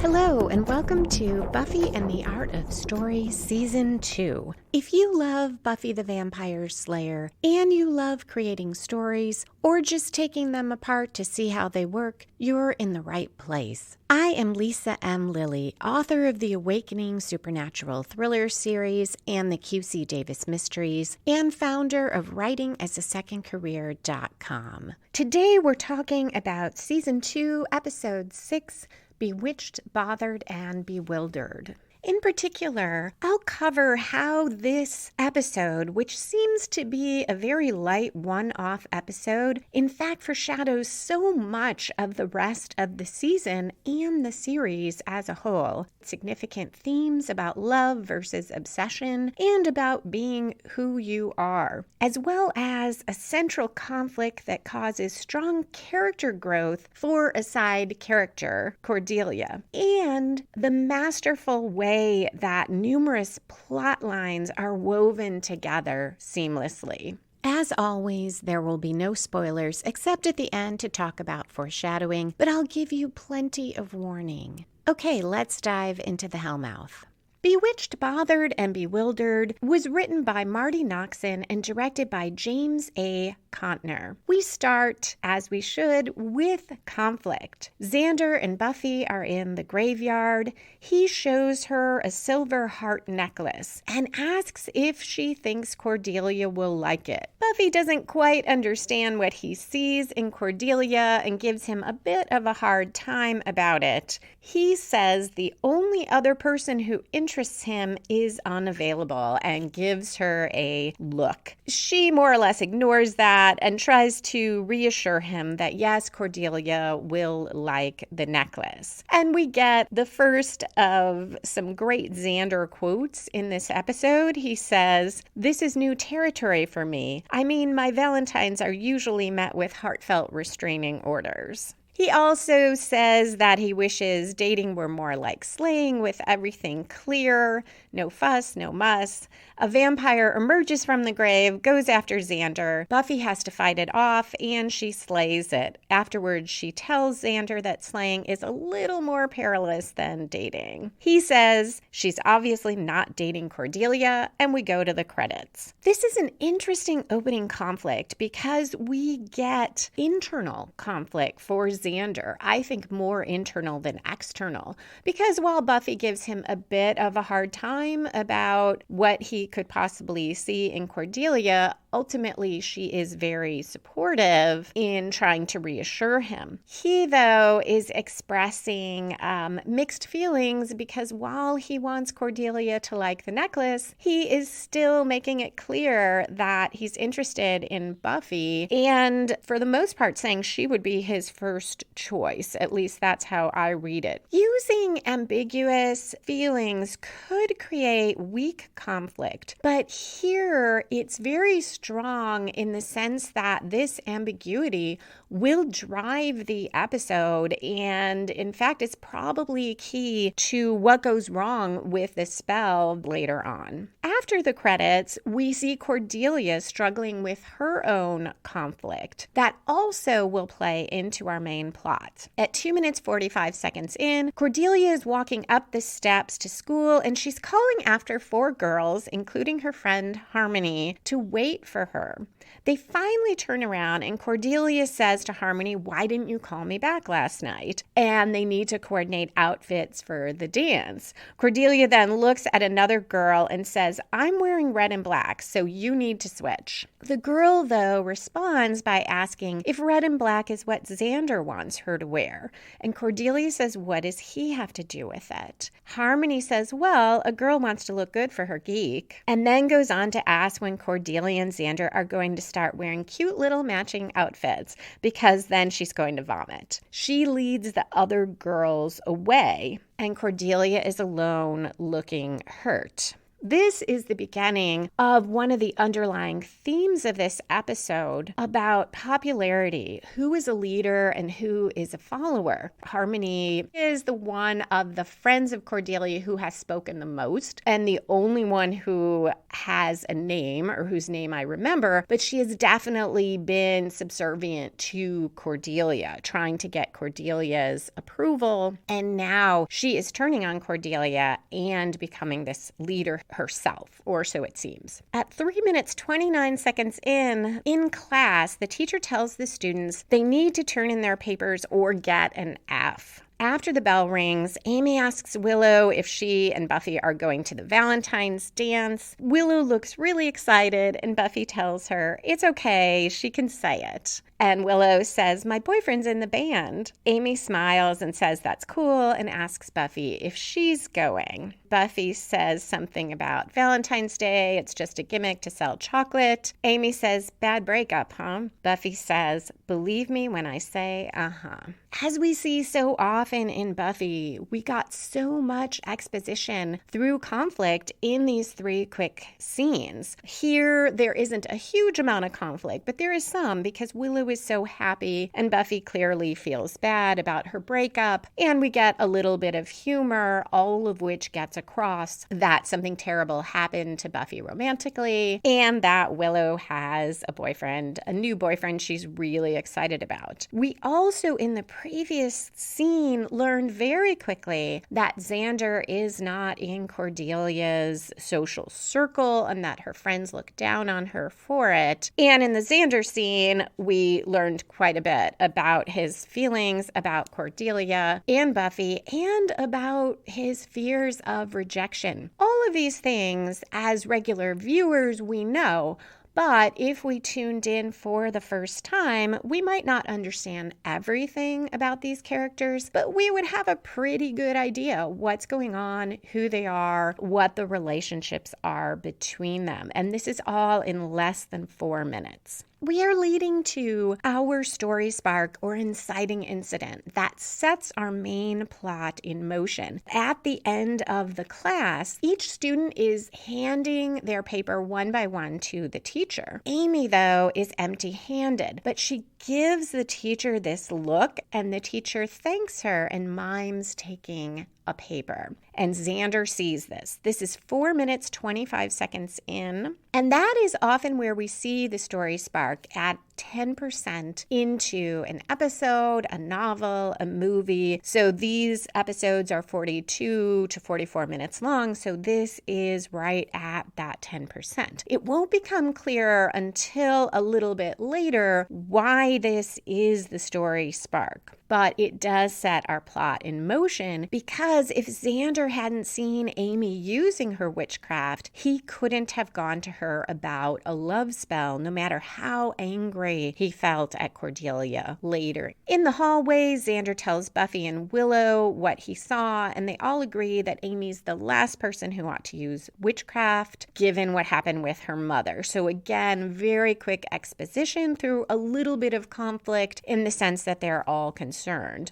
Hello, and welcome to Buffy and the Art of Story Season 2. If you love Buffy the Vampire Slayer, and you love creating stories, or just taking them apart to see how they work, you're in the right place. I am Lisa M. Lilly, author of the Awakening Supernatural Thriller series and the QC Davis Mysteries, and founder of WritingAsASecondCareer.com. Today we're talking about Season 2, Episode 6, Bewitched, Bothered, and Bewildered. In particular, I'll cover how this episode, which seems to be a very light one-off episode, in fact foreshadows so much of the rest of the season and the series as a whole. Significant themes about love versus obsession and about being who you are, as well as a central conflict that causes strong character growth for a side character, Cordelia, and the masterful way that numerous plot lines are woven together seamlessly. As always, there will be no spoilers except at the end to talk about foreshadowing, but I'll give you plenty of warning. Okay, let's dive into the Hellmouth. Bewitched, Bothered, and Bewildered was written by Marty Noxon and directed by James A. Contner. We start, as we should, with conflict. Xander and Buffy are in the graveyard. He shows her a silver heart necklace and asks if she thinks Cordelia will like it. Buffy doesn't quite understand what he sees in Cordelia and gives him a bit of a hard time about it. He says the only other person who interests him is unavailable and gives her a look. She more or less ignores that and tries to reassure him that yes, Cordelia will like the necklace. And we get the first of some great Xander quotes in this episode. He says, "This is new territory for me. I mean, my Valentines are usually met with heartfelt restraining orders." He also says that he wishes dating were more like slaying, with everything clear, no fuss, no muss. A vampire emerges from the grave, goes after Xander. Buffy has to fight it off, and she slays it. Afterwards, she tells Xander that slaying is a little more perilous than dating. He says she's obviously not dating Cordelia, and we go to the credits. This is an interesting opening conflict because we get internal conflict for Xander. I think more internal than external, because while Buffy gives him a bit of a hard time about what he could possibly see in Cordelia, ultimately she is very supportive in trying to reassure him. He, though, is expressing mixed feelings because while he wants Cordelia to like the necklace, he is still making it clear that he's interested in Buffy and, for the most part, saying she would be his first choice. At least that's how I read it. Using ambiguous feelings could create weak conflict, but here it's very strong in the sense that this ambiguity will drive the episode, and in fact it's probably key to what goes wrong with the spell later on. After the credits, we see Cordelia struggling with her own conflict that also will play into our main plot. At 2 minutes 45 seconds in, Cordelia is walking up the steps to school and she's calling after 4 girls, including her friend Harmony, to wait for her. They finally turn around and Cordelia says to Harmony, "Why didn't you call me back last night?" And they need to coordinate outfits for the dance. Cordelia then looks at another girl and says, "I'm wearing red and black, so you need to switch." The girl, though, responds by asking if red and black is what Xander wants her to wear. And Cordelia says, "What does he have to do with it?" Harmony says, "Well, a girl wants to look good for her geek," and then goes on to ask when Cordelia and Xander are going to start wearing cute little matching outfits, because then she's going to vomit. She leads the other girls away, and Cordelia is alone looking hurt. This is the beginning of one of the underlying themes of this episode about popularity. Who is a leader and who is a follower? Harmony is the one of the friends of Cordelia who has spoken the most and the only one who has a name, or whose name I remember, but she has definitely been subservient to Cordelia, trying to get Cordelia's approval. And now she is turning on Cordelia and becoming this leader herself, or so it seems. At 3 minutes 29 seconds in class, the teacher tells the students they need to turn in their papers or get an F. After the bell rings, Amy asks Willow if she and Buffy are going to the Valentine's dance. Willow looks really excited, and Buffy tells her it's okay, she can say it. And Willow says, my boyfriend's in the band. Amy smiles and says that's cool and asks Buffy if she's going. Buffy says something about Valentine's Day. It's just a gimmick to sell chocolate. Amy says, bad breakup, huh? Buffy says, believe me when I say uh-huh. As we see so often in Buffy, we got so much exposition through conflict in these 3 quick scenes. Here, there isn't a huge amount of conflict, but there is some because Willow is so happy and Buffy clearly feels bad about her breakup, and we get a little bit of humor, all of which gets across that something terrible happened to Buffy romantically and that Willow has a boyfriend, a new boyfriend she's really excited about. We also, in the previous scene, learned very quickly that Xander is not in Cordelia's social circle and that her friends look down on her for it. And in the Xander scene, we learned quite a bit about his feelings about Cordelia and Buffy and about his fears of rejection. All of these things, as regular viewers, we know. But if we tuned in for the first time, we might not understand everything about these characters, but we would have a pretty good idea what's going on, who they are, what the relationships are between them. And this is all in less than 4 minutes. We are leading to our story spark or inciting incident that sets our main plot in motion. At the end of the class, each student is handing their paper one by one to the teacher. Amy, though, is empty-handed, but she gives the teacher this look, and the teacher thanks her and mimes taking a paper. And Xander sees this. This is 4 minutes, 25 seconds in. And that is often where we see the story spark at 10% into an episode, a novel, a movie. So these episodes are 42 to 44 minutes long. So this is right at that 10%. It won't become clearer until a little bit later why this is the story spark. But it does set our plot in motion because if Xander hadn't seen Amy using her witchcraft, he couldn't have gone to her about a love spell, no matter how angry he felt at Cordelia later. In the hallway, Xander tells Buffy and Willow what he saw, and they all agree that Amy's the last person who ought to use witchcraft, given what happened with her mother. So again, very quick exposition through a little bit of conflict in the sense that they're all concerned.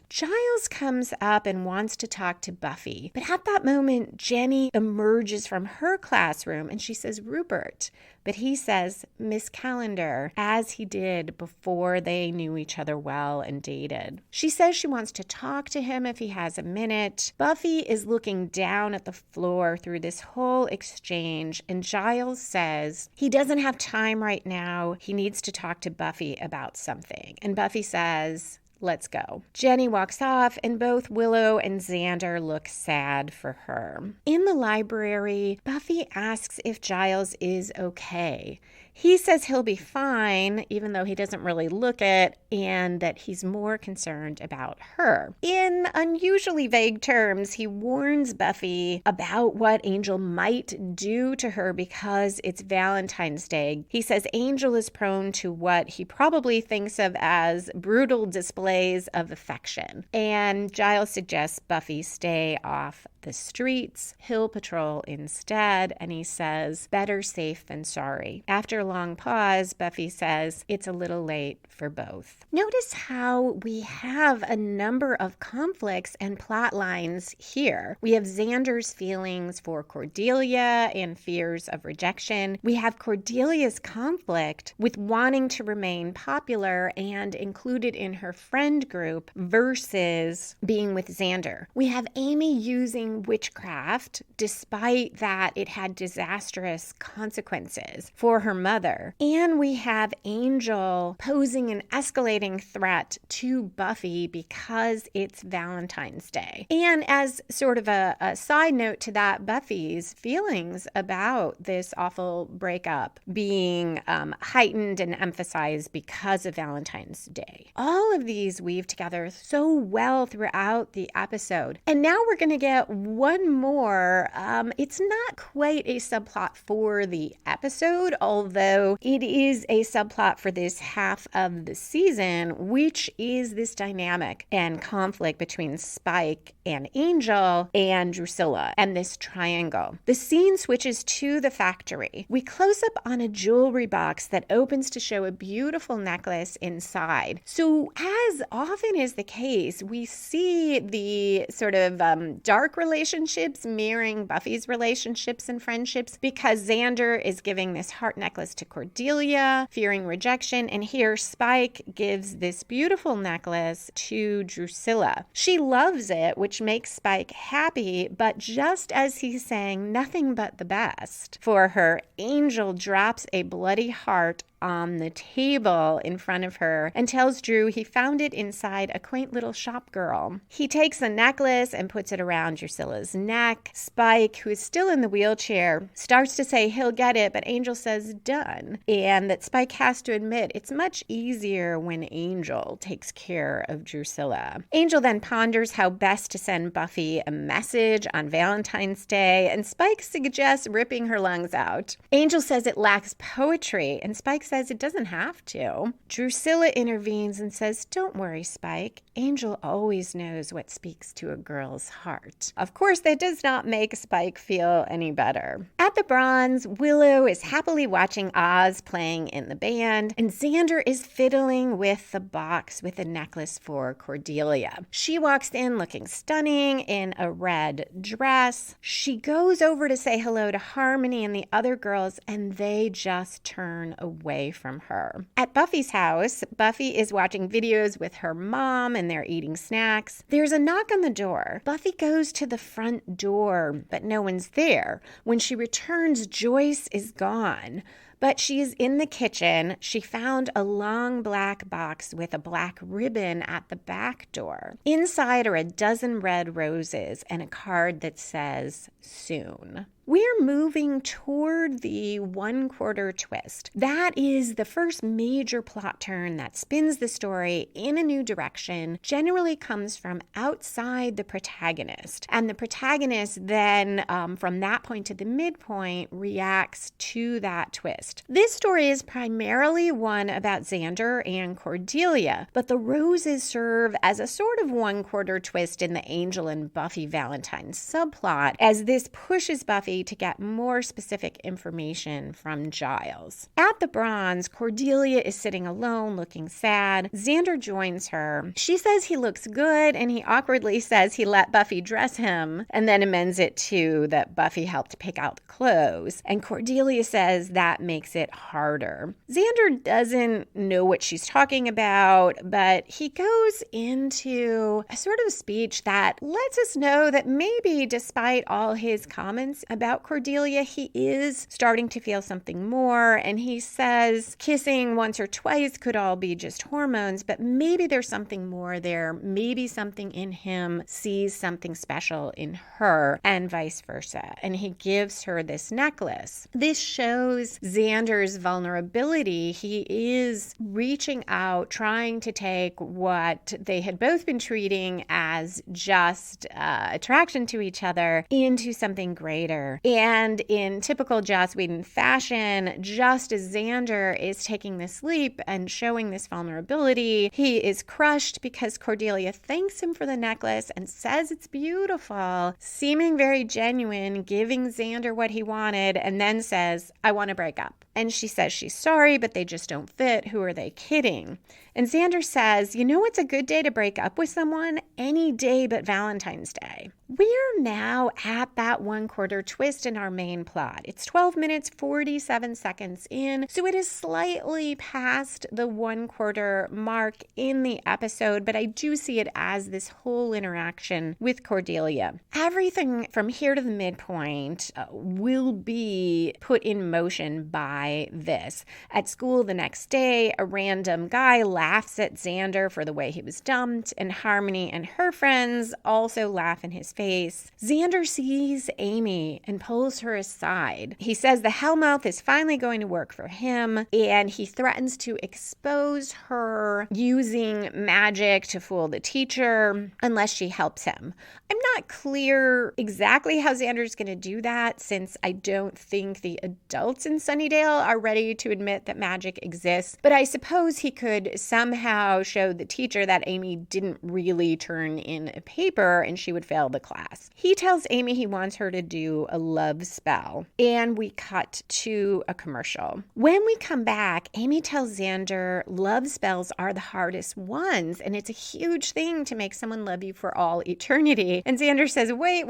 Giles comes up and wants to talk to Buffy, but at that moment, Jenny emerges from her classroom and she says, Rupert. But he says, Miss Calendar, as he did before they knew each other well and dated. She says she wants to talk to him if he has a minute. Buffy is looking down at the floor through this whole exchange, and Giles says he doesn't have time right now. He needs to talk to Buffy about something. And Buffy says, let's go. Jenny walks off, and both Willow and Xander look sad for her. In the library, Buffy asks if Giles is okay. He says he'll be fine, even though he doesn't really look it, and that he's more concerned about her. In unusually vague terms, he warns Buffy about what Angel might do to her because it's Valentine's Day. He says Angel is prone to what he probably thinks of as brutal displays of affection, and Giles suggests Buffy stay off the streets. He'll patrol instead, and he says, better safe than sorry. After a long pause, Buffy says, it's a little late for both. Notice how we have a number of conflicts and plot lines here. We have Xander's feelings for Cordelia and fears of rejection. We have Cordelia's conflict with wanting to remain popular and included in her friend group versus being with Xander. We have Amy using witchcraft despite that it had disastrous consequences for her mother. And we have Angel posing an escalating threat to Buffy because it's Valentine's Day. And as sort of a side note to that, Buffy's feelings about this awful breakup being heightened and emphasized because of Valentine's Day. All of these weave together so well throughout the episode. And now we're going to get one more. It's not quite a subplot for the episode, although it is a subplot for this half of the season, which is this dynamic and conflict between Spike and Angel and Drusilla and this triangle. The scene switches to the factory. We close up on a jewelry box that opens to show a beautiful necklace inside. So as often is the case, we see the sort of dark relationships mirroring Buffy's relationships and friendships because Xander is giving this heart necklace to Cordelia, fearing rejection, and here Spike gives this beautiful necklace to Drusilla. She loves it, which makes Spike happy, but just as he's saying nothing but the best for her, Angel drops a bloody heart on the table in front of her and tells Drew he found it inside a quaint little shop girl. He takes the necklace and puts it around Drusilla's neck. Spike, who is still in the wheelchair, starts to say he'll get it, but Angel says done, and that Spike has to admit it's much easier when Angel takes care of Drusilla. Angel then ponders how best to send Buffy a message on Valentine's Day, and Spike suggests ripping her lungs out. Angel says it lacks poetry, and Spike says it doesn't have to. Drusilla intervenes and says, don't worry, Spike. Angel always knows what speaks to a girl's heart. Of course, that does not make Spike feel any better. At the Bronze, Willow is happily watching Oz playing in the band, and Xander is fiddling with the box with a necklace for Cordelia. She walks in looking stunning in a red dress. She goes over to say hello to Harmony and the other girls, and they just turn away from her. At Buffy's house, Buffy is watching videos with her mom and they're eating snacks. There's a knock on the door. Buffy goes to the front door, but no one's there. When she returns, Joyce is gone. But she is in the kitchen. She found a long black box with a black ribbon at the back door. Inside are a dozen red roses and a card that says, soon. We're moving toward the 1/4 twist. That is the first major plot turn that spins the story in a new direction, generally comes from outside the protagonist. And the protagonist then, from that point to the midpoint, reacts to that twist. This story is primarily one about Xander and Cordelia, but the roses serve as a sort of 1/4 twist in the Angel and Buffy Valentine subplot, as this pushes Buffy to get more specific information from Giles. At the Bronze, Cordelia is sitting alone, looking sad. Xander joins her. She says he looks good, and he awkwardly says he let Buffy dress him, and then amends it to that Buffy helped pick out the clothes. And Cordelia says that makes it harder. Xander doesn't know what she's talking about, but he goes into a sort of speech that lets us know that maybe despite all his comments about Cordelia, he is starting to feel something more, and he says kissing once or twice could all be just hormones, but maybe there's something more there. Maybe something in him sees something special in her, and vice versa. And he gives her this necklace. This shows Xander's vulnerability. He is reaching out, trying to take what they had both been treating as just attraction to each other into something greater. Xander. And in typical Joss Whedon fashion, just as Xander is taking this leap and showing this vulnerability, he is crushed because Cordelia thanks him for the necklace and says it's beautiful, seeming very genuine, giving Xander what he wanted, and then says, I want to break up. And she says she's sorry, but they just don't fit. Who are they kidding? And Xander says, you know, it's a good day to break up with someone? Any day but Valentine's Day. We're now at that 1/4 twist in our main plot. It's 12 minutes, 47 seconds in, so it is slightly past the 1/4 mark in the episode, but I do see it as this whole interaction with Cordelia. Everything from here to the midpoint will be put in motion by this. At school the next day, a random guy laughs at Xander for the way he was dumped, and Harmony and her friends also laugh in his face. Xander sees Amy and pulls her aside. He says the Hellmouth is finally going to work for him, and he threatens to expose her using magic to fool the teacher unless she helps him. I'm not clear exactly how Xander's going to do that, since I don't think the adults in Sunnydale are ready to admit that magic exists, but I suppose he could somehow show the teacher that Amy didn't really turn in a paper and she would fail the class. He tells Amy he wants her to do a love spell, and we cut to a commercial. When we come back, Amy tells Xander love spells are the hardest ones, and it's a huge thing to make someone love you for all eternity. And Xander says, wait.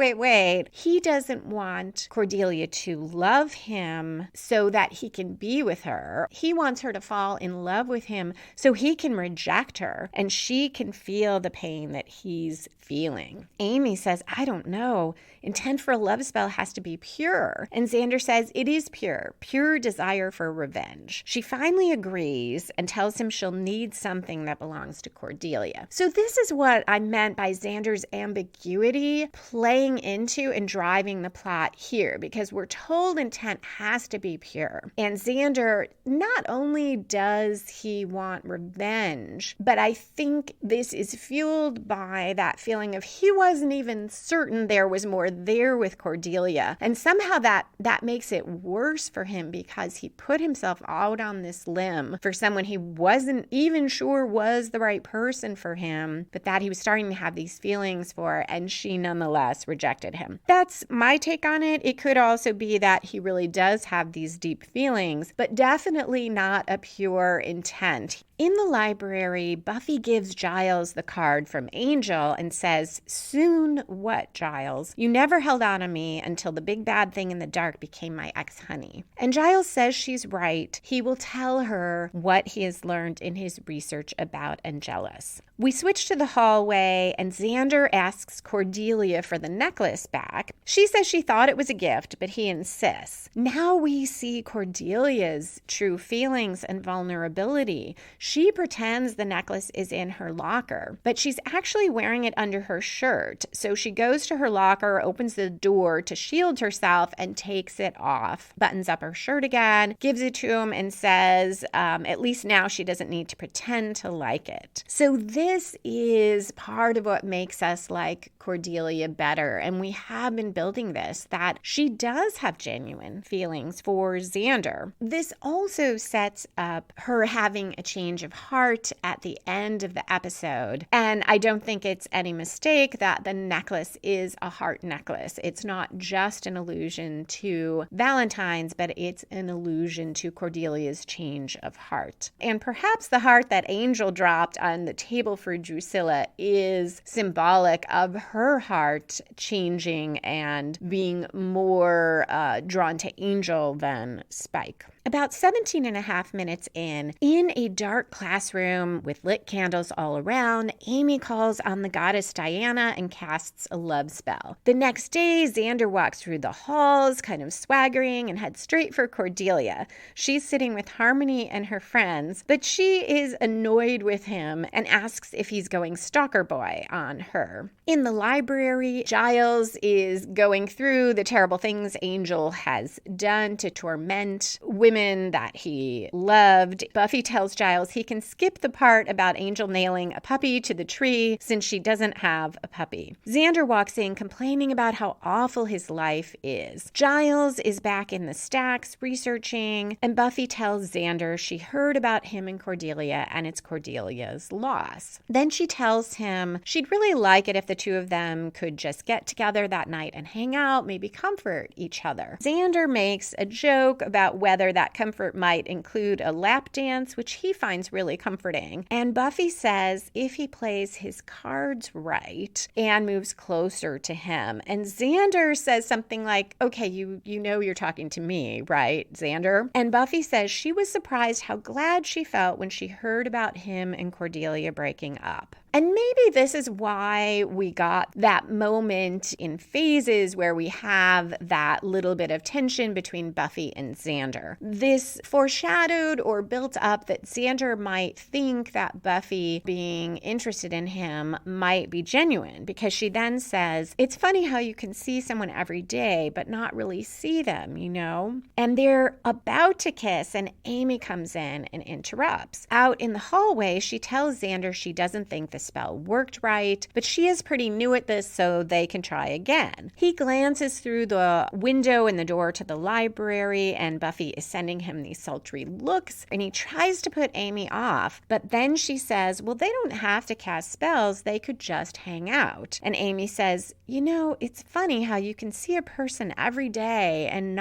He doesn't want Cordelia to love him so that he can be with her. He wants her to fall in love with him so he can reject her and she can feel the pain that he's feeling. Amy says, I don't know. Intent for a love spell has to be pure. And Xander says it is pure desire for revenge. She finally agrees and tells him she'll need something that belongs to Cordelia. So this is what I meant by Xander's ambiguity playing into and driving the plot here, because we're told intent has to be pure. And Xander, not only does he want revenge, but I think this is fueled by that feeling of he wasn't even certain there was more there with Cordelia. And somehow that makes it worse for him, because he put himself out on this limb for someone he wasn't even sure was the right person for him, but that he was starting to have these feelings for, and she nonetheless rejected him. That's my take on it. It could also be that he really does have these deep feelings, but definitely not a pure intent. In the library, Buffy gives Giles the card from Angel and says, soon what, Giles? You never held on to me until the big bad thing in the dark became my ex-honey. And Giles says she's right. He will tell her what he has learned in his research about Angelus. We switch to the hallway, and Xander asks Cordelia for the necklace back. She says she thought it was a gift, but he insists. Now we see Cordelia's true feelings and vulnerability. She pretends the necklace is in her locker, but she's actually wearing it under her shirt. So she goes to her locker, opens the door to shield herself, and takes it off, buttons up her shirt again, gives it to him, and says, at least now she doesn't need to pretend to like it. So this is part of what makes us like Cordelia better, and we have been building this, that she does have genuine feelings for Xander. This also sets up her having a change of heart at the end of the episode, and I don't think it's any mistake that the necklace is a heart necklace. It's not just an allusion to Valentine's, but it's an allusion to Cordelia's change of heart. And perhaps the heart that Angel dropped on the table for Drusilla is symbolic of her heart changing and being more drawn to Angel than Spike. About 17 and a half minutes in a dark classroom with lit candles all around, Amy calls on the goddess Diana and casts a love spell. The next day, Xander walks through the halls, kind of swaggering, and heads straight for Cordelia. She's sitting with Harmony and her friends, but she is annoyed with him and asks if he's going stalker boy on her. In the library, Giles is going through the terrible things Angel has done to torment women women that he loved. Buffy tells Giles he can skip the part about Angel nailing a puppy to the tree since she doesn't have a puppy. Xander walks in complaining about how awful his life is. Giles is back in the stacks researching, and Buffy tells Xander she heard about him and Cordelia, and it's Cordelia's loss. Then she tells him she'd really like it if the two of them could just get together that night and hang out, maybe comfort each other. Xander makes a joke about whether that comfort might include a lap dance, which he finds really comforting. And Buffy says if he plays his cards right and moves closer to him. And Xander says something like, okay, you know you're talking to me, right, Xander? And Buffy says she was surprised how glad she felt when she heard about him and Cordelia breaking up. And maybe this is why we got that moment in phases where we have that little bit of tension between Buffy and Xander. This foreshadowed or built up that Xander might think that Buffy being interested in him might be genuine, because she then says, it's funny how you can see someone every day but not really see them, you know? And they're about to kiss and Amy comes in and interrupts. Out in the hallway, she tells Xander she doesn't think the spell worked right, but she is pretty new at this, so they can try again. He glances through the window in the door to the library, and Buffy is sending him these sultry looks, and he tries to put Amy off, but then she says, well, they don't have to cast spells, they could just hang out. And Amy says, you know, it's funny how you can see a person every day and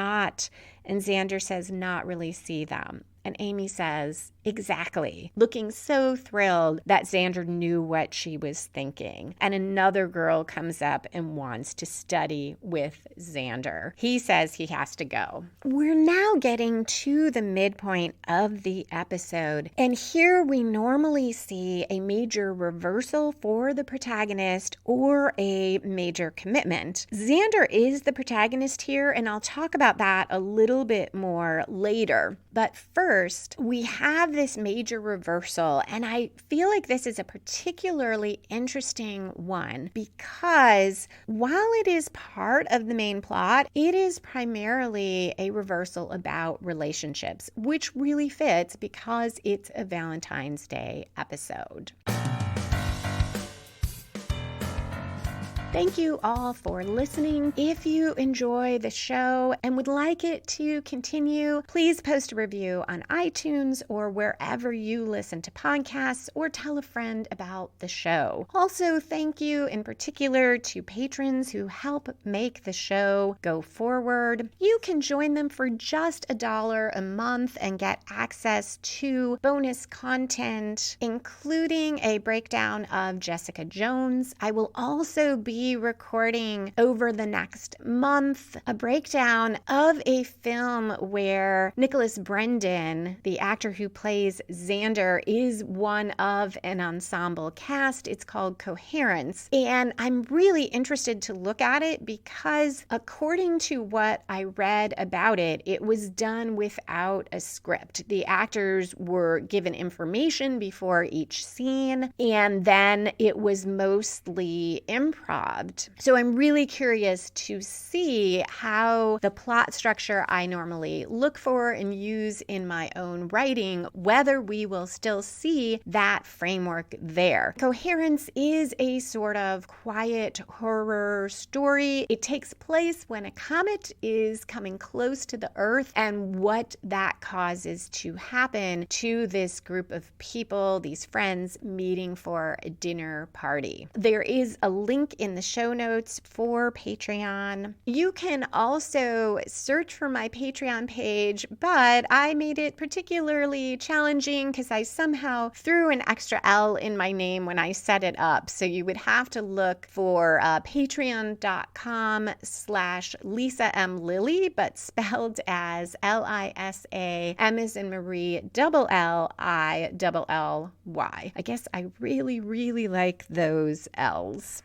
Xander says, not really see them. And Amy says, exactly, looking so thrilled that Xander knew what she was thinking. And another girl comes up and wants to study with Xander. He says he has to go. We're now getting to the midpoint of the episode. And here we normally see a major reversal for the protagonist or a major commitment. Xander is the protagonist here, and I'll talk about that a little bit more later. But first, we have this major reversal, and I feel like this is a particularly interesting one because while it is part of the main plot, it is primarily a reversal about relationships, which really fits because it's a Valentine's Day episode. Thank you all for listening. If you enjoy the show and would like it to continue, please post a review on iTunes or wherever you listen to podcasts, or tell a friend about the show. Also, thank you in particular to patrons who help make the show go forward. You can join them for just $1 a month and get access to bonus content, including a breakdown of Jessica Jones. I will also be recording over the next month a breakdown of a film where Nicholas Brendan, the actor who plays Xander, is one of an ensemble cast. It's called Coherence, and I'm really interested to look at it because according to what I read about it, it was done without a script. The actors were given information before each scene, and then it was mostly improv. So I'm really curious to see how the plot structure I normally look for and use in my own writing, whether we will still see that framework there. Coherence is a sort of quiet horror story. It takes place when a comet is coming close to the Earth and what that causes to happen to this group of people, these friends meeting for a dinner party. There is a link in the show notes for Patreon. You can also search for my Patreon page, but I made it particularly challenging because I somehow threw an extra L in my name when I set it up. So you would have to look for patreon.com/Lisa M. Lilly, but spelled as Lisa, M as in Marie, LLILLY. I guess I really, really like those L's.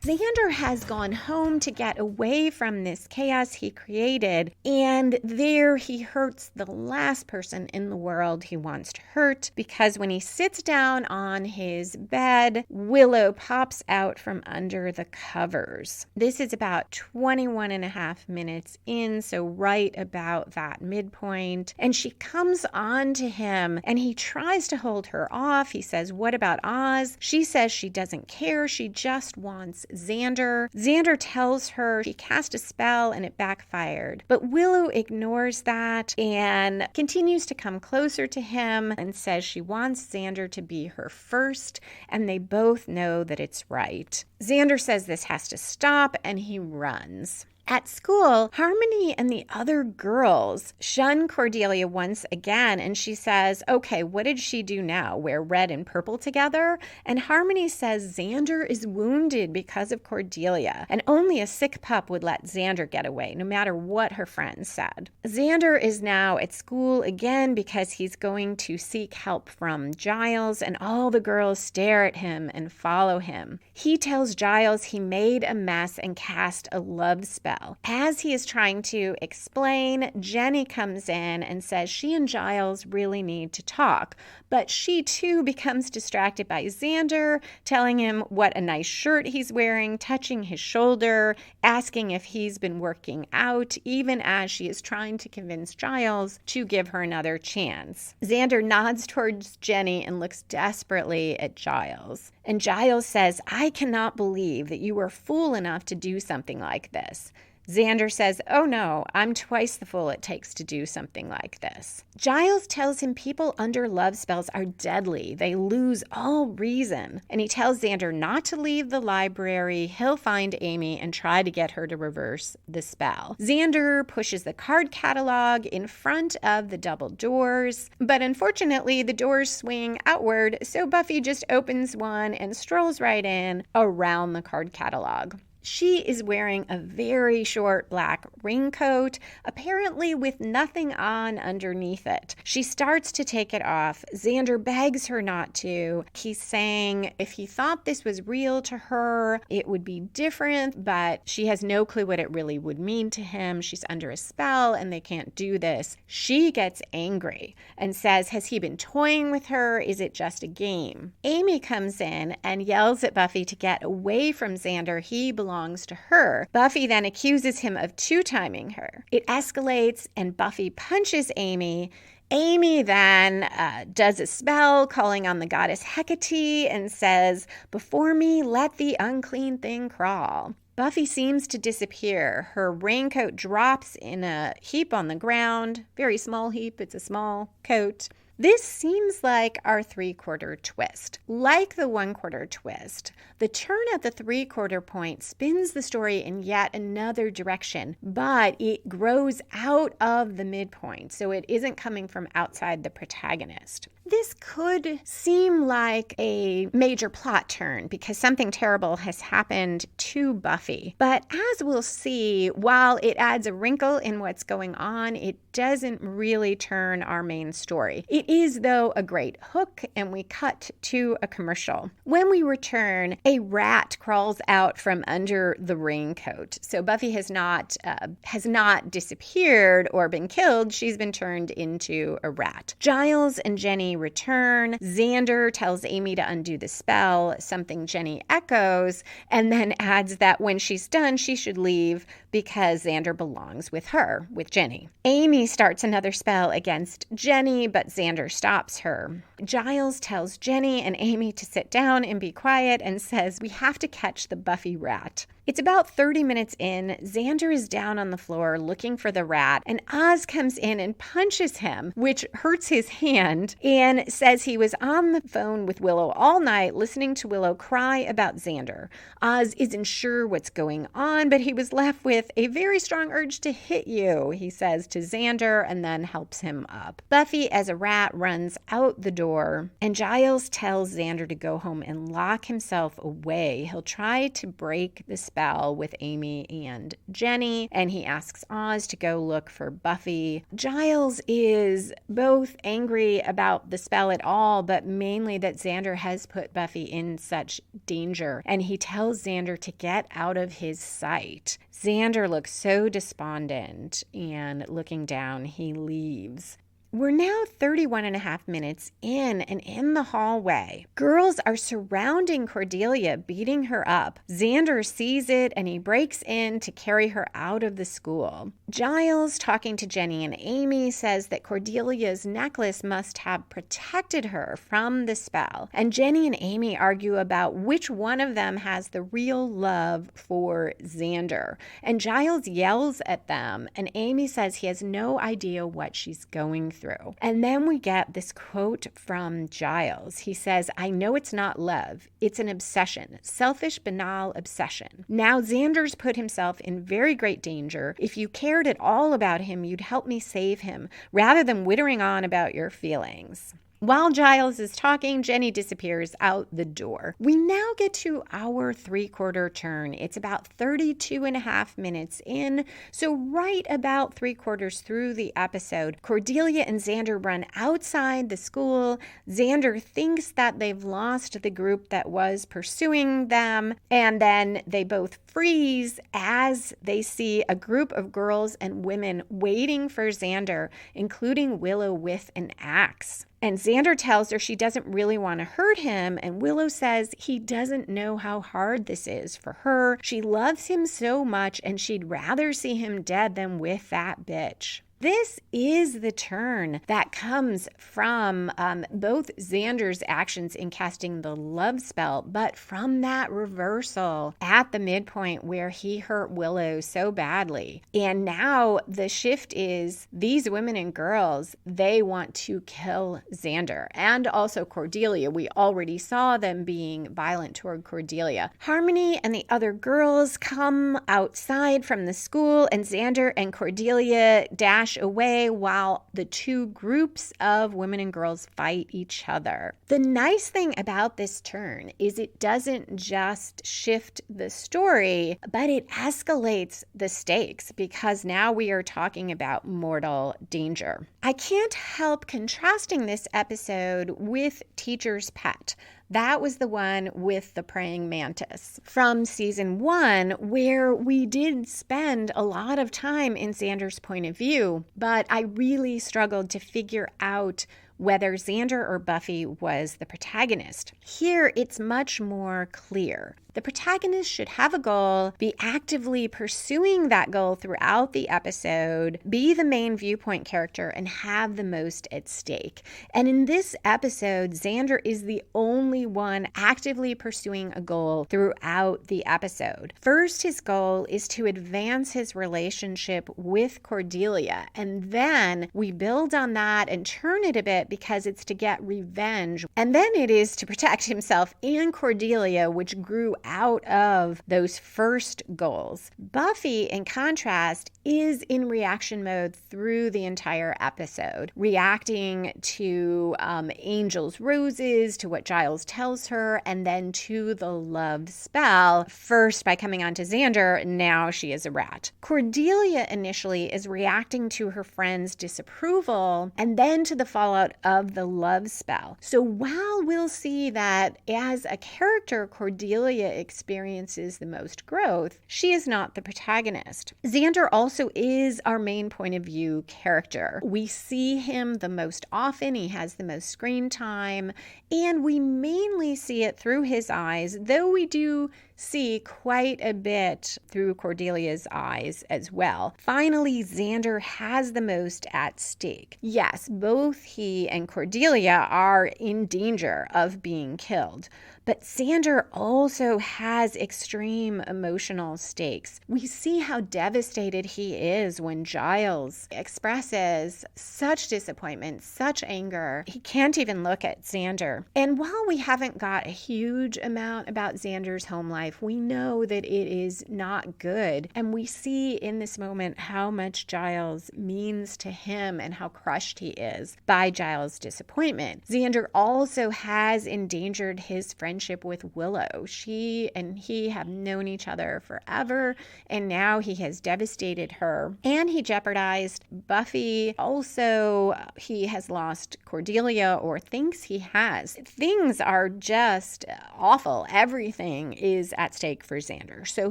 Xander has gone home to get away from this chaos he created, and there he hurts the last person in the world he wants to hurt, because when he sits down on his bed, Willow pops out from under the covers. This is about 21 and a half minutes in, so right about that midpoint, and she comes on to him, and he tries to hold her off. He says, "What about Oz?" She says she doesn't care, she just wants Xander. Xander tells her she cast a spell and it backfired, but Willow ignores that and continues to come closer to him and says she wants Xander to be her first, and they both know that it's right. Xander says this has to stop, and he runs. At school, Harmony and the other girls shun Cordelia once again, and she says, "Okay, what did she do now? Wear red and purple together?" And Harmony says Xander is wounded because of Cordelia, and only a sick pup would let Xander get away, no matter what her friends said. Xander is now at school again because he's going to seek help from Giles, and all the girls stare at him and follow him. He tells Giles he made a mess and cast a love spell. As he is trying to explain, Jenny comes in and says she and Giles really need to talk, but she too becomes distracted by Xander, telling him what a nice shirt he's wearing, touching his shoulder, asking if he's been working out, even as she is trying to convince Giles to give her another chance. Xander nods towards Jenny and looks desperately at Giles. And Giles says, "I cannot believe that you were fool enough to do something like this." Xander says, "Oh no, I'm twice the fool it takes to do something like this." Giles tells him people under love spells are deadly. They lose all reason. And he tells Xander not to leave the library. He'll find Amy and try to get her to reverse the spell. Xander pushes the card catalog in front of the double doors, but unfortunately the doors swing outward, so Buffy just opens one and strolls right in around the card catalog. She is wearing a very short black raincoat, apparently with nothing on underneath it. She starts to take it off. Xander begs her not to. He's saying if he thought this was real to her, it would be different, but she has no clue what it really would mean to him. She's under a spell and they can't do this. She gets angry and says, has he been toying with her? Is it just a game? Amy comes in and yells at Buffy to get away from Xander. He belongs to her. Buffy then accuses him of two-timing her. It escalates and Buffy punches Amy. Amy then does a spell calling on the goddess Hecate and says, "Before me, let the unclean thing crawl." Buffy seems to disappear. Her raincoat drops in a heap on the ground. Very small heap. It's a small coat. This seems like our 3/4 twist. Like the 1/4 twist, the turn at the 3/4 point spins the story in yet another direction, but it grows out of the midpoint, so it isn't coming from outside the protagonist. This could seem like a major plot turn because something terrible has happened to Buffy. But as we'll see, while it adds a wrinkle in what's going on, it doesn't really turn our main story. It is, though, a great hook, and we cut to a commercial. When we return, a rat crawls out from under the raincoat. So Buffy has not disappeared or been killed. She's been turned into a rat. Giles and Jenny return. Xander tells Amy to undo the spell, something Jenny echoes, and then adds that when she's done, she should leave because Xander belongs with her, with Jenny. Amy starts another spell against Jenny, but Xander stops her. Giles tells Jenny and Amy to sit down and be quiet and says, "We have to catch the Buffy rat." It's about 30 minutes in. Xander is down on the floor looking for the rat, and Oz comes in and punches him, which hurts his hand, and says he was on the phone with Willow all night listening to Willow cry about Xander. Oz isn't sure what's going on, but he was left with a very strong urge to hit you, he says to Xander, and then helps him up. Buffy, as a rat, runs out the door, and Giles tells Xander to go home and lock himself away. He'll try to break the spell spell with Amy and Jenny, and he asks Oz to go look for Buffy. Giles is both angry about the spell at all, but mainly that Xander has put Buffy in such danger, and he tells Xander to get out of his sight. Xander looks so despondent, and looking down, he leaves. We're now 31 and a half minutes in, and in the hallway, girls are surrounding Cordelia, beating her up. Xander sees it, and he breaks in to carry her out of the school. Giles, talking to Jenny and Amy, says that Cordelia's necklace must have protected her from the spell. And Jenny and Amy argue about which one of them has the real love for Xander. And Giles yells at them, and Amy says he has no idea what she's going through. And then we get this quote from Giles. He says, "I know it's not love. It's an obsession. Selfish, banal obsession. Now Xander's put himself in very great danger. If you cared at all about him, you'd help me save him, rather than wittering on about your feelings." While Giles is talking, Jenny disappears out the door. We now get to our 3/4 turn. It's about 32 and a half minutes in, so right about 3/4 through the episode, Cordelia and Xander run outside the school. Xander thinks that they've lost the group that was pursuing them, and then they both freeze as they see a group of girls and women waiting for Xander, including Willow with an axe. And Xander tells her she doesn't really want to hurt him, and Willow says he doesn't know how hard this is for her. She loves him so much, and she'd rather see him dead than with that bitch. This is the turn that comes from both Xander's actions in casting the love spell, but from that reversal at the midpoint where he hurt Willow so badly. And now the shift is these women and girls, they want to kill Xander and also Cordelia. We already saw them being violent toward Cordelia. Harmony and the other girls come outside from the school, and Xander and Cordelia dash away while the two groups of women and girls fight each other. The nice thing about this turn is it doesn't just shift the story, but it escalates the stakes because now we are talking about mortal danger. I can't help contrasting this episode with Teacher's Pet. That was the one with the praying mantis from season 1, where we did spend a lot of time in Xander's point of view, but I really struggled to figure out whether Xander or Buffy was the protagonist. Here, it's much more clear. The protagonist should have a goal, be actively pursuing that goal throughout the episode, be the main viewpoint character, and have the most at stake. And in this episode, Xander is the only one actively pursuing a goal throughout the episode. First, his goal is to advance his relationship with Cordelia, and then we build on that and turn it a bit because it's to get revenge. And then it is to protect himself and Cordelia, which grew out of those first goals. Buffy, in contrast, is in reaction mode through the entire episode, reacting to Angel's roses, to what Giles tells her, and then to the love spell. First by coming on to Xander, now she is a rat. Cordelia initially is reacting to her friend's disapproval, and then to the fallout of the love spell. So while we'll see that as a character, Cordelia experiences the most growth, she is not the protagonist. Xander also is our main point of view character. We see him the most often, he has the most screen time, and we mainly see it through his eyes, though we do see quite a bit through Cordelia's eyes as well. Finally, Xander has the most at stake. Yes, both he and Cordelia are in danger of being killed, but Xander also has extreme emotional stakes. We see how devastated he is when Giles expresses such disappointment, such anger. He can't even look at Xander. And while we haven't got a huge amount about Xander's home life, we know that it is not good. And we see in this moment how much Giles means to him and how crushed he is by Giles' disappointment. Xander also has endangered his friendship friendship with Willow. She and he have known each other forever, and now he has devastated her. And he jeopardized Buffy. Also, he has lost Cordelia, or thinks he has. Things are just awful. Everything is at stake for Xander. So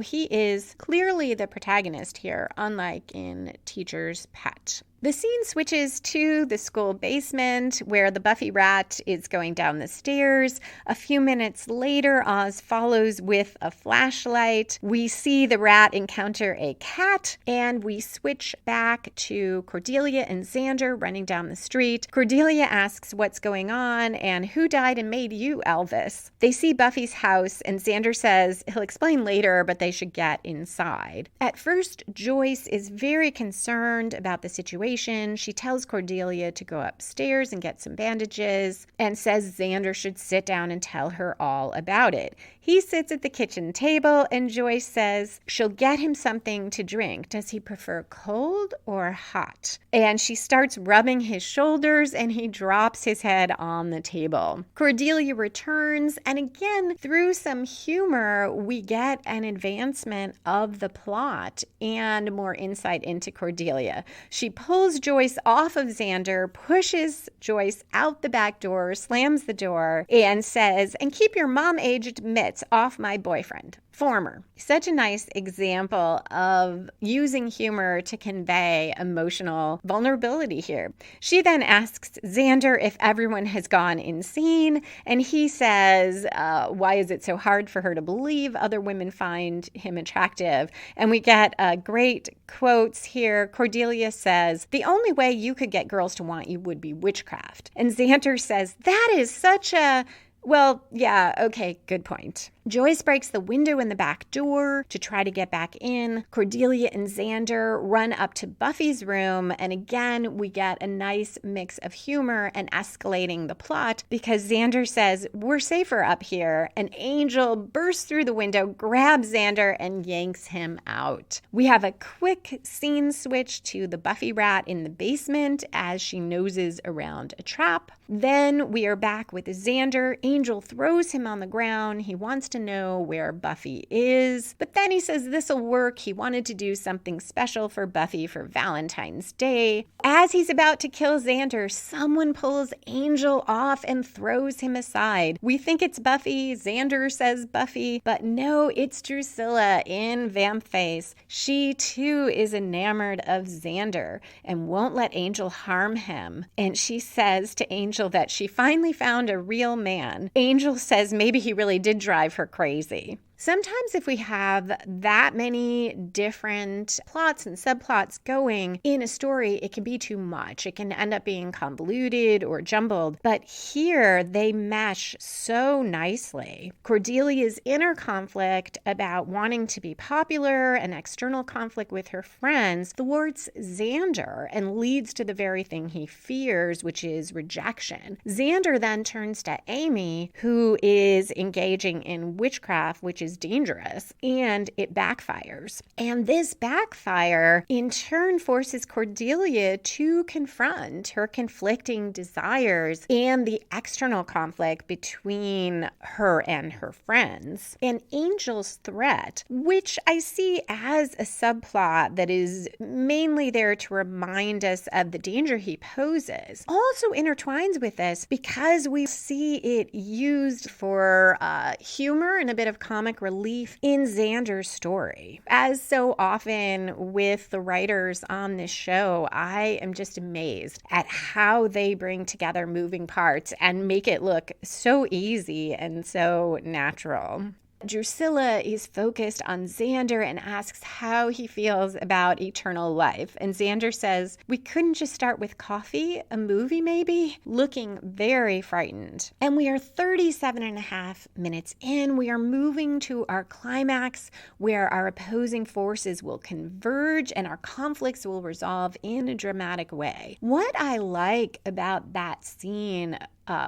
he is clearly the protagonist here, unlike in Teacher's Pet. The scene switches to the school basement where the Buffy rat is going down the stairs. A few minutes later, Oz follows with a flashlight. We see the rat encounter a cat, and we switch back to Cordelia and Xander running down the street. Cordelia asks what's going on and who died and made you, Elvis. They see Buffy's house, and Xander says he'll explain later, but they should get inside. At first, Joyce is very concerned about the situation. She tells Cordelia to go upstairs and get some bandages and says Xander should sit down and tell her all about it. He sits at the kitchen table and Joyce says she'll get him something to drink. Does he prefer cold or hot? And she starts rubbing his shoulders and he drops his head on the table. Cordelia returns, and again, through some humor, we get an advancement of the plot and more insight into Cordelia. She pulls Joyce off of Xander, pushes Joyce out the back door, slams the door, and says, "And keep your mom-aged mitts off my boyfriend." Former. Such a nice example of using humor to convey emotional vulnerability here. She then asks Xander if everyone has gone insane, and he says, why is it so hard for her to believe other women find him attractive? And we get great quotes here. Cordelia says, "The only way you could get girls to want you would be witchcraft." And Xander says, "That is such a..." Well, yeah, okay, good point. Joyce breaks the window in the back door to try to get back in. Cordelia and Xander run up to Buffy's room, and again, we get a nice mix of humor and escalating the plot because Xander says, "We're safer up here." An angel bursts through the window, grabs Xander, and yanks him out. We have a quick scene switch to the Buffy rat in the basement as she noses around a trap. Then we are back with Xander. Angel throws him on the ground. He wants to know where Buffy is, but then he says this'll work. He wanted to do something special for Buffy for Valentine's Day. As he's about to kill Xander, someone pulls Angel off and throws him aside. We think it's Buffy. Xander says Buffy, but no, it's Drusilla in Vamp Face. She too is enamored of Xander and won't let Angel harm him. And she says to Angel that she finally found a real man. Angel says maybe he really did drive her crazy. Sometimes if we have that many different plots and subplots going in a story, it can be too much. It can end up being convoluted or jumbled. But here they mesh so nicely. Cordelia's inner conflict about wanting to be popular and external conflict with her friends thwarts Xander and leads to the very thing he fears, which is rejection. Xander then turns to Amy, who is engaging in witchcraft, which is dangerous, and it backfires. And this backfire in turn forces Cordelia to confront her conflicting desires and the external conflict between her and her friends. And Angel's threat, which I see as a subplot that is mainly there to remind us of the danger he poses, also intertwines with this because we see it used for humor and a bit of comic relief in Xander's story. As so often with the writers on this show, I am just amazed at how they bring together moving parts and make it look so easy and so natural. Drusilla is focused on Xander and asks how he feels about eternal life. And Xander says, "We couldn't just start with coffee, a movie maybe?" Looking very frightened. And we are 37 and a half minutes in. We are moving to our climax where our opposing forces will converge and our conflicts will resolve in a dramatic way. What I like about that scene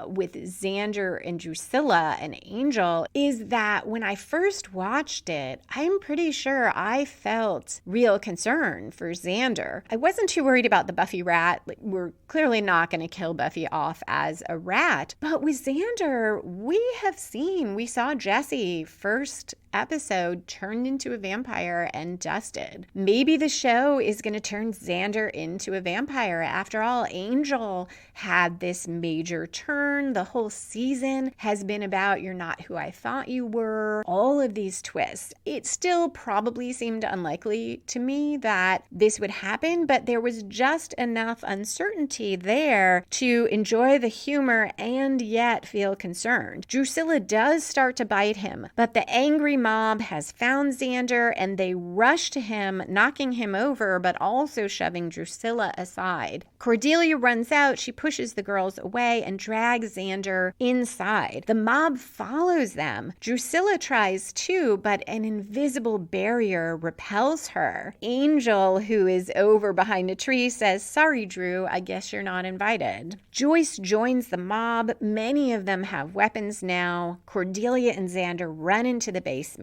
with Xander and Drusilla and Angel is that when I first watched it, I'm pretty sure I felt real concern for Xander. I wasn't too worried about the Buffy rat. We're clearly not going to kill Buffy off as a rat. But with Xander, we saw Jesse first episode turned into a vampire and dusted. Maybe the show is going to turn Xander into a vampire. After all, Angel had this major turn. The whole season has been about you're not who I thought you were. All of these twists. It still probably seemed unlikely to me that this would happen, but there was just enough uncertainty there to enjoy the humor and yet feel concerned. Drusilla does start to bite him, but the angry mob has found Xander and they rush to him, knocking him over, but also shoving Drusilla aside. Cordelia runs out. She pushes the girls away and drags Xander inside. The mob follows them. Drusilla tries too, but an invisible barrier repels her. Angel, who is over behind a tree, says, "Sorry, Drew, I guess you're not invited." Joyce joins the mob. Many of them have weapons now. Cordelia and Xander run into the basement.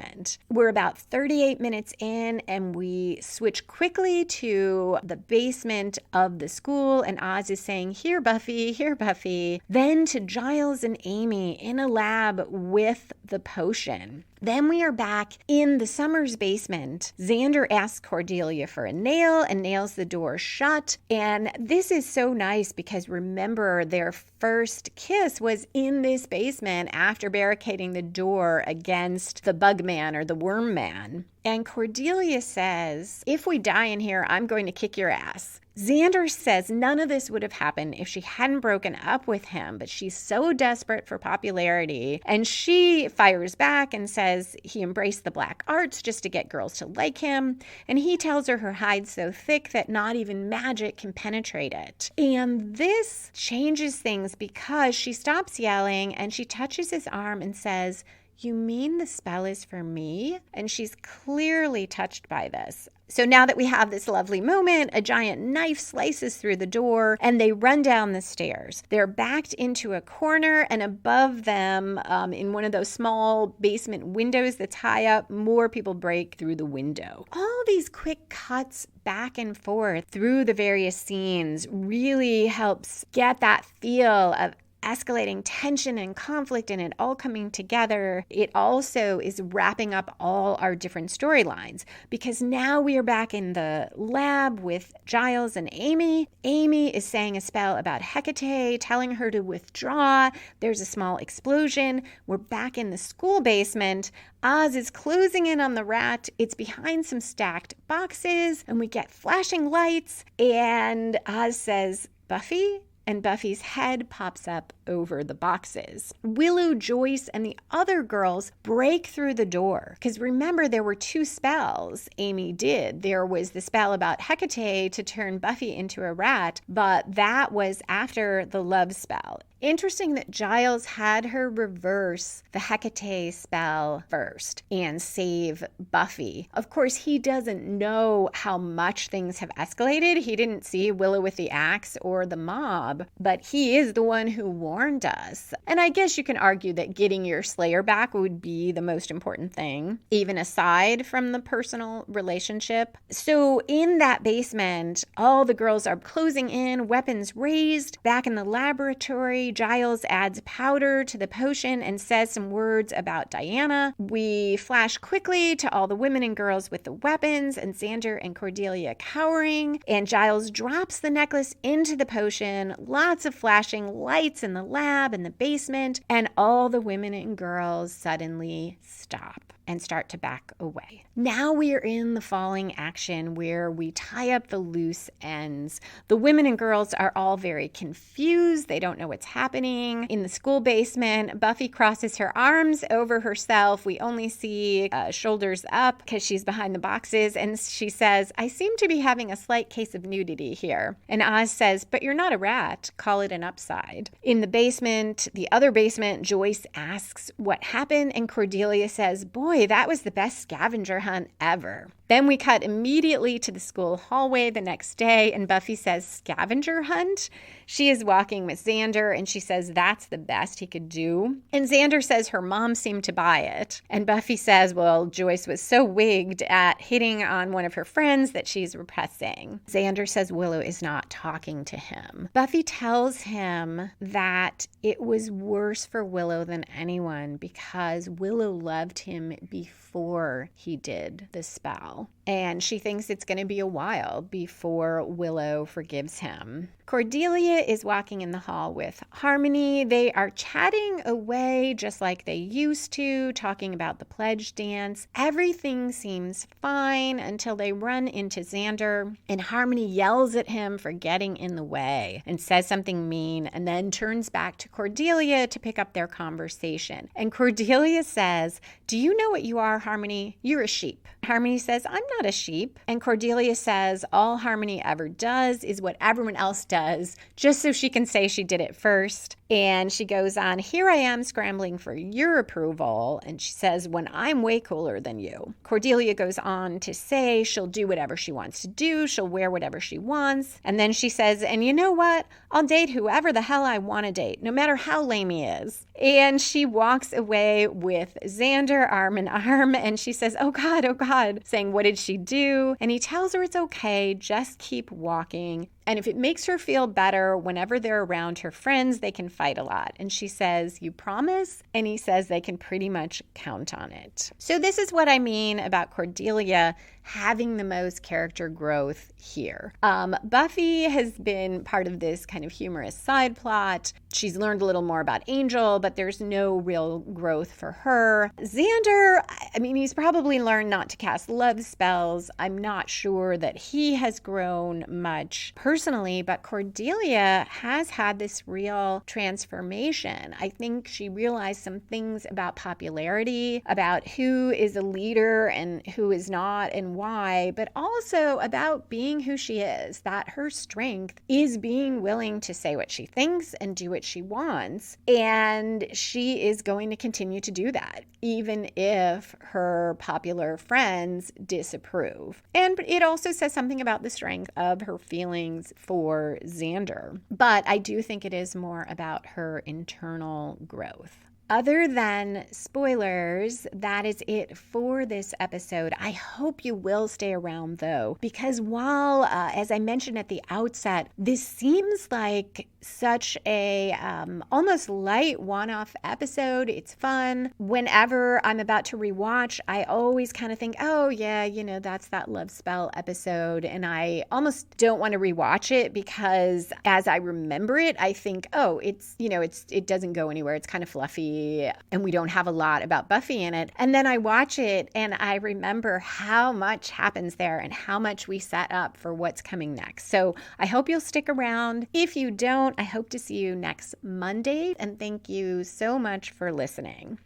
We're about 38 minutes in and we switch quickly to the basement of the school and Oz is saying, "Here, Buffy, here, Buffy." Then to Giles and Amy in a lab with the potion. Then we are back in the Summers basement. Xander asks Cordelia for a nail and nails the door shut. And this is so nice because remember, their first kiss was in this basement after barricading the door against the bug man or the worm man. And Cordelia says, "If we die in here, I'm going to kick your ass." Xander says none of this would have happened if she hadn't broken up with him, but she's so desperate for popularity. And she fires back and says he embraced the black arts just to get girls to like him. And he tells her hide's so thick that not even magic can penetrate it. And this changes things because she stops yelling and she touches his arm and says, "You mean the spell is for me?" And she's clearly touched by this. So now that we have this lovely moment, a giant knife slices through the door and they run down the stairs. They're backed into a corner and above them, in one of those small basement windows that's high up, more people break through the window. All these quick cuts back and forth through the various scenes really helps get that feel of escalating tension and conflict and it all coming together. It also is wrapping up all our different storylines because now we are back in the lab with Giles and Amy. Amy is saying a spell about Hecate, telling her to withdraw. There's a small explosion. We're back in the school basement. Oz is closing in on the rat. It's behind some stacked boxes and we get flashing lights and Oz says, "Buffy?" And Buffy's head pops up over the boxes. Willow, Joyce, and the other girls break through the door. Because remember, there were two spells Amy did. There was the spell about Hecate to turn Buffy into a rat, but that was after the love spell. Interesting that Giles had her reverse the Hecate spell first and save Buffy. Of course, he doesn't know how much things have escalated. He didn't see Willow with the axe or the mob, but he is the one who warned us. And I guess you can argue that getting your Slayer back would be the most important thing, even aside from the personal relationship. So in that basement, all the girls are closing in, weapons raised. Back in the laboratory, Giles adds powder to the potion and says some words about Diana. We flash quickly to all the women and girls with the weapons and Xander and Cordelia cowering. And Giles drops the necklace into the potion. Lots of flashing lights in the lab and the basement. And all the women and girls suddenly stop and start to back away. Now we are in the falling action where we tie up the loose ends. The women and girls are all very confused. They don't know what's happening. In the school basement, Buffy crosses her arms over herself. We only see shoulders up because she's behind the boxes. And she says, "I seem to be having a slight case of nudity here." And Oz says, "But you're not a rat. Call it an upside." In the basement, the other basement, Joyce asks what happened. And Cordelia says, "Boy, that was the best scavenger hunt ever." Then we cut immediately to the school hallway the next day, and Buffy says scavenger hunt. She is walking with Xander, and she says that's the best he could do. And Xander says her mom seemed to buy it. And Buffy says, well, Joyce was so wigged at hitting on one of her friends that she's repressing. Xander says Willow is not talking to him. Buffy tells him that it was worse for Willow than anyone because Willow loved him before he did the spell. And she thinks it's going to be a while before Willow forgives him. Cordelia is walking in the hall with Harmony. They are chatting away just like they used to, talking about the pledge dance. Everything seems fine until they run into Xander, and Harmony yells at him for getting in the way and says something mean, and then turns back to Cordelia to pick up their conversation. And Cordelia says, "Do you know what you are, Harmony? You're a sheep." Harmony says, "I'm not a sheep." And Cordelia says all Harmony ever does is what everyone else does, just so she can say she did it first. And she goes on, "Here I am scrambling for your approval." And she says, "When I'm way cooler than you." Cordelia goes on to say she'll do whatever she wants to do. She'll wear whatever she wants. And then she says, "And you know what? I'll date whoever the hell I want to date, no matter how lame he is." And she walks away with Xander arm in arm. And she says, oh God, saying, what did she do? And he tells her it's okay. Just keep walking. And if it makes her feel better, whenever they're around her friends, they can fight a lot. And she says, you promise? And he says they can pretty much count on it. So this is what I mean about Cordelia having the most character growth here. Buffy has been part of this kind of humorous side plot. She's learned a little more about Angel, but there's no real growth for her. Xander, I mean, he's probably learned not to cast love spells. I'm not sure that he has grown much personally, but Cordelia has had this real transformation. I think she realized some things about popularity, about who is a leader and who is not and why, but also about being who she is, that her strength is being willing to say what she thinks and do what she wants. And she is going to continue to do that, even if her popular friends disapprove. And it also says something about the strength of her feelings for Xander. But I do think it is more about her internal growth. Other than spoilers, that is it for this episode. I hope you will stay around, though, because while, as I mentioned at the outset, this seems like such a almost light one-off episode. It's fun. Whenever I'm about to rewatch, I always kind of think, oh yeah, that's that love spell episode. And I almost don't want to rewatch it because as I remember it, I think, oh, it doesn't go anywhere. It's kind of fluffy and we don't have a lot about Buffy in it. And then I watch it and I remember how much happens there and how much we set up for what's coming next. So I hope you'll stick around. If you don't, I hope to see you next Monday, and thank you so much for listening.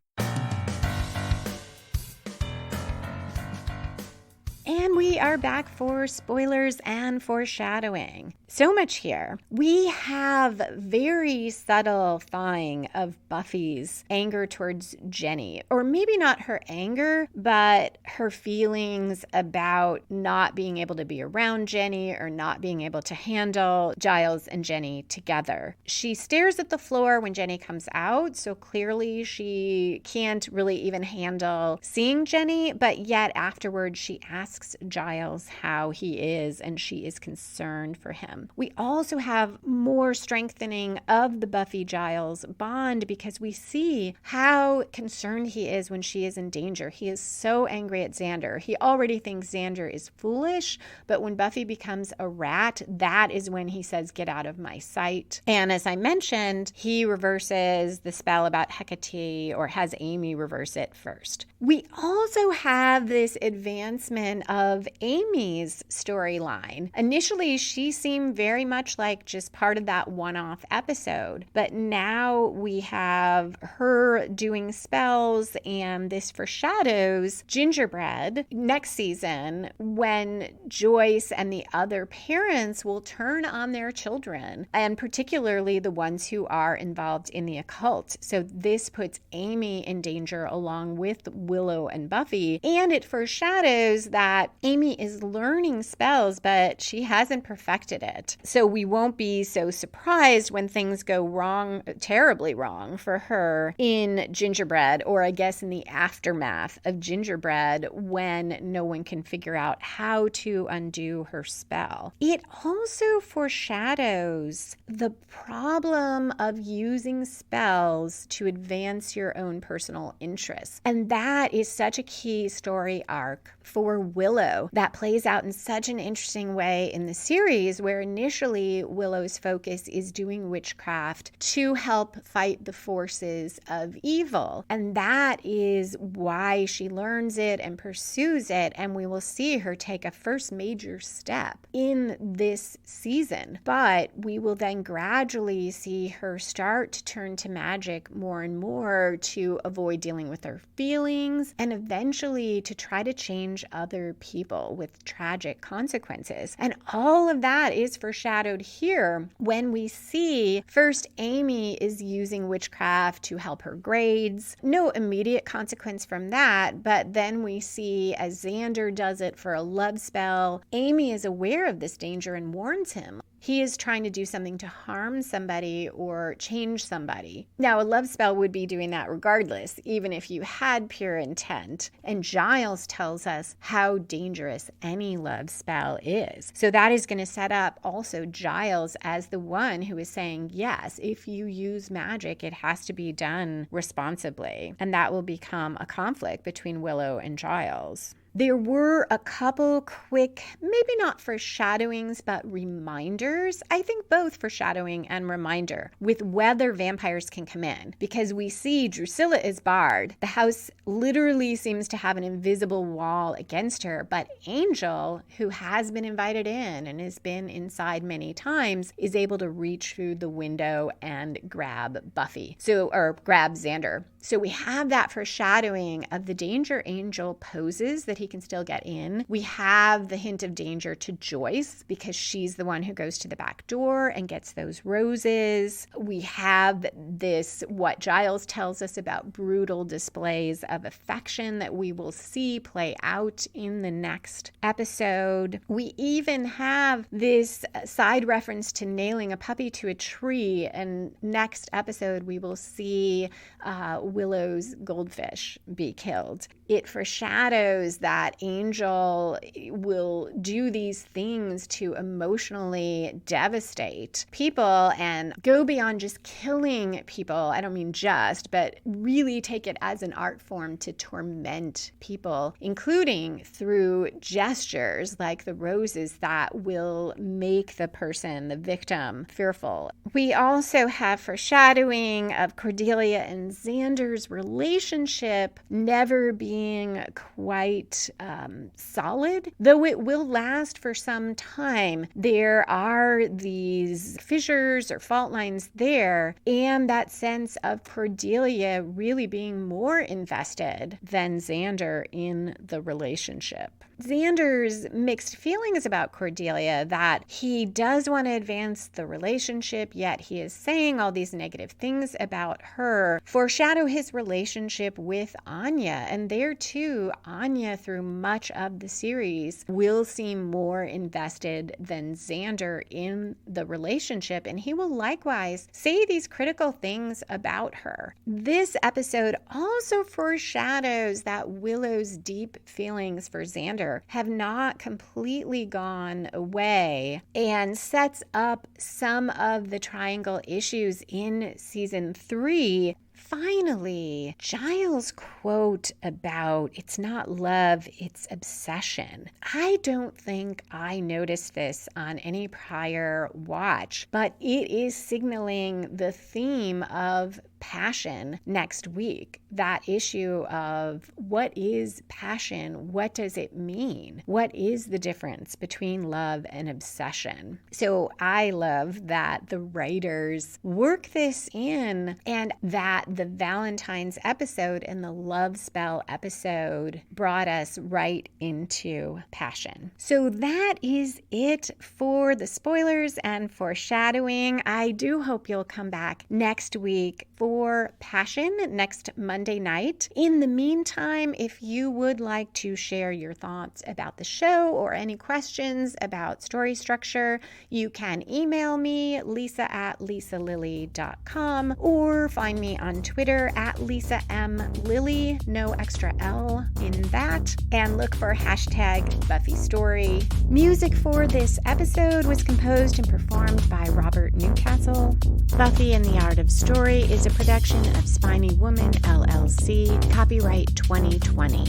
And we are back for spoilers and foreshadowing. So much here. We have very subtle thawing of Buffy's anger towards Jenny. Or maybe not her anger, but her feelings about not being able to be around Jenny or not being able to handle Giles and Jenny together. She stares at the floor when Jenny comes out, so clearly she can't really even handle seeing Jenny, but yet afterwards she asks Giles how he is, and she is concerned for him. We also have more strengthening of the Buffy-Giles bond because we see how concerned he is when she is in danger. He is so angry at Xander. He already thinks Xander is foolish, but when Buffy becomes a rat, that is when he says, get out of my sight. And as I mentioned, he reverses the spell about Hecate, or has Amy reverse it first. We also have this advancement of Amy's storyline. Initially, she seemed seem very much like just part of that one-off episode. But now we have her doing spells, and this foreshadows Gingerbread next season when Joyce and the other parents will turn on their children, and particularly the ones who are involved in the occult. So this puts Amy in danger along with Willow and Buffy, and it foreshadows that Amy is learning spells, but she hasn't perfected it. So we won't be so surprised when things go wrong, terribly wrong for her in Gingerbread, or I guess in the aftermath of Gingerbread, when no one can figure out how to undo her spell. It also foreshadows the problem of using spells to advance your own personal interests. And that is such a key story arc for Willow that plays out in such an interesting way in the series, where initially Willow's focus is doing witchcraft to help fight the forces of evil. And that is why she learns it and pursues it. And we will see her take a first major step in this season. But we will then gradually see her start to turn to magic more and more to avoid dealing with her feelings, and eventually to try to change other people with tragic consequences. And all of that is foreshadowed here when we see first Amy is using witchcraft to help her grades. No immediate consequence from that, but then we see as Xander does it for a love spell, Amy is aware of this danger and warns him. He is trying to do something to harm somebody or change somebody. Now, a love spell would be doing that regardless, even if you had pure intent. And Giles tells us how dangerous any love spell is. So that is going to set up also Giles as the one who is saying, yes, if you use magic, it has to be done responsibly. And that will become a conflict between Willow and Giles. There were a couple quick, maybe not foreshadowings, but reminders. I think both foreshadowing and reminder with whether vampires can come in, because we see Drusilla is barred. The house literally seems to have an invisible wall against her, but Angel, who has been invited in and has been inside many times, is able to reach through the window and grab Buffy. Or grab Xander. So we have that foreshadowing of the danger Angel poses, that he can still get in. We have the hint of danger to Joyce because she's the one who goes to the back door and gets those roses. We have this, what Giles tells us about brutal displays of affection that we will see play out in the next episode. We even have this side reference to nailing a puppy to a tree, and next episode we will see Willow's goldfish be killed. It foreshadows that Angel will do these things to emotionally devastate people and go beyond just killing people. I don't mean just, but really take it as an art form to torment people, including through gestures like the roses that will make the person, the victim, fearful. We also have foreshadowing of Cordelia and Xander's relationship never being quite solid, though it will last for some time. There are these fissures or fault lines there, and that sense of Cordelia really being more invested than Xander in the relationship. Xander's mixed feelings about Cordelia, that he does want to advance the relationship, yet he is saying all these negative things about her, foreshadow his relationship with Anya. And there too, Anya, through much of the series, will seem more invested than Xander in the relationship, and he will likewise say these critical things about her. This episode also foreshadows that Willow's deep feelings for Xander have not completely gone away, and sets up some of the triangle issues in season 3. Finally, Giles' quote about it's not love, it's obsession. I don't think I noticed this on any prior watch, but it is signaling the theme of passion next week. That issue of what is passion? What does it mean? What is the difference between love and obsession? So I love that the writers work this in, and that the Valentine's episode and the love spell episode brought us right into passion. So that is it for the spoilers and foreshadowing. I do hope you'll come back next week for passion next Monday night. In the meantime, if you would like to share your thoughts about the show or any questions about story structure, you can email me, lisa@lisalily.com, or find me on Twitter @LisaMLily, no extra L in that, and look for #BuffyStory. Music for this episode was composed and performed by Robert Newcastle. Buffy and the Art of Story is a production of Spiny Woman, LLC, copyright 2020.